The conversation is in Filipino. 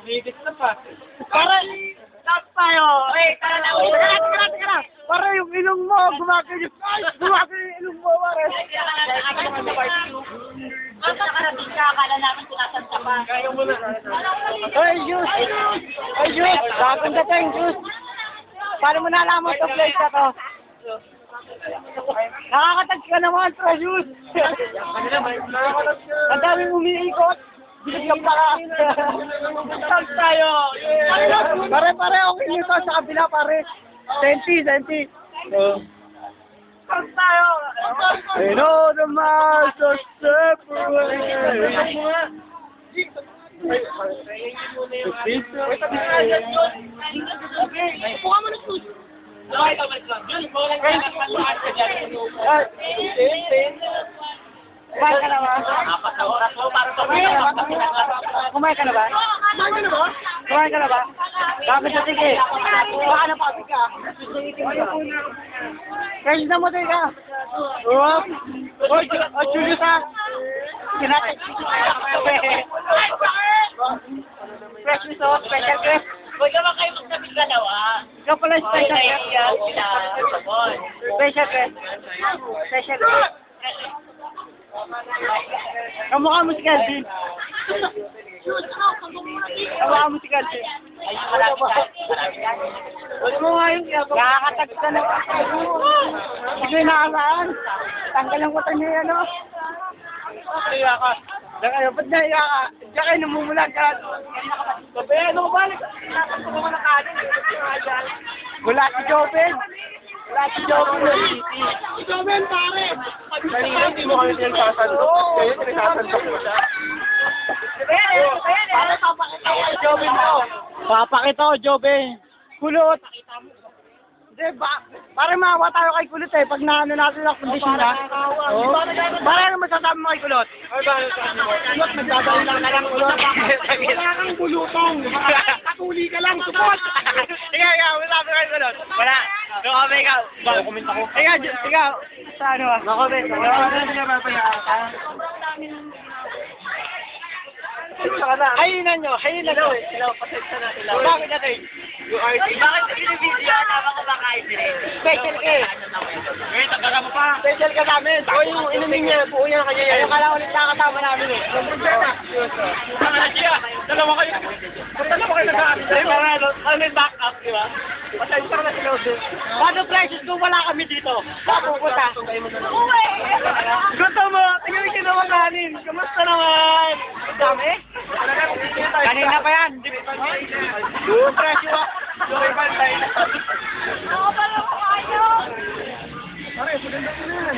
Bibis na pa. Para, stop tayo. Eh, tara na. Para yung ilong mo, gumagal yung ilong mo, pare. Basta nakarating ka, akala namin sinasanta pa. Kaya mo na. Hey, Jus! Hey, Jus! Bagong dating, Jus! Paano mo nalaman ito place na to? Nakakatag ka naman, Jus! Ang daming umiikot! Binig ka pala! Stop tayo! Pare, okay nito sa kabila, pare. Senti. Stop tayo! I know the miles are separate. Kumain ka na ba? Kumain ka na ba? Kumain ka na ba? Bakit na sige? Baka na pabig ka. Kaya na mo tayo ka. O, Julius ha. Kinatay. Fresh sauce, special guest. Huwag naman kayo magsabi dalawa. Ikaw pala special guest. Special guest. Special guest. Kamukha mo si Calvin. Kamukha mo si Calvin. Ayun, marami ka. Huwag mo nga yung nakakatag ka na. Hindi ko nakasaan. Tanggalan ko tayo yan, no? Kaya ka. Ba't naiya ka? Diyan kayo namumulan ka. Sabi, ano ka balik? Nakakot ko naman ang kanin. Wala si Joven. Si Joven, pare. Kanina, hindi mo kami pinagsasantok. Kayo, pinagsasantok mo siya. Pare, papakita ko Joven mo. Papakita ko, Joven. Kulot. Hindi, pare maawa tayo kay Kulot eh. Pag naano natin ang kondisyon na. Pare, ano masasabi mo kay Kulot? Ay, bakit sabi mo? Kulot, nagdadali lang na lang Kulot. Wala kang bulutong. Katuli ka lang, support. Ikaw, masasabi mo kay Kulot. Wala. No comment ka. Comment ako. Ikaw, sa ano ah? No comment. Hayinan nyo. Pasensya na sila. Bakit natin? Bakit binibidyo habang kumakain sila? Special ka eh. Wait, taga mo pa. Special ka namin. O yung inumin niya, buo niya kanya yan. Ayaw ka lang ulit nakakatama namin eh. Dalawa kayo. Dalawa kayo nag-aamin. Ay, mga ano yung back up, di ba? Pasensya ka na si Lord. Paano prices kung wala kami dito? Papupunta. Gusto mo, tingnan yung ginawa namin. Kamusta naman? Ang dami? Kanina pa yan. Presyo ah. Sorry, bantay. Ako pala ko kayo! Pare, maganda ko na yan.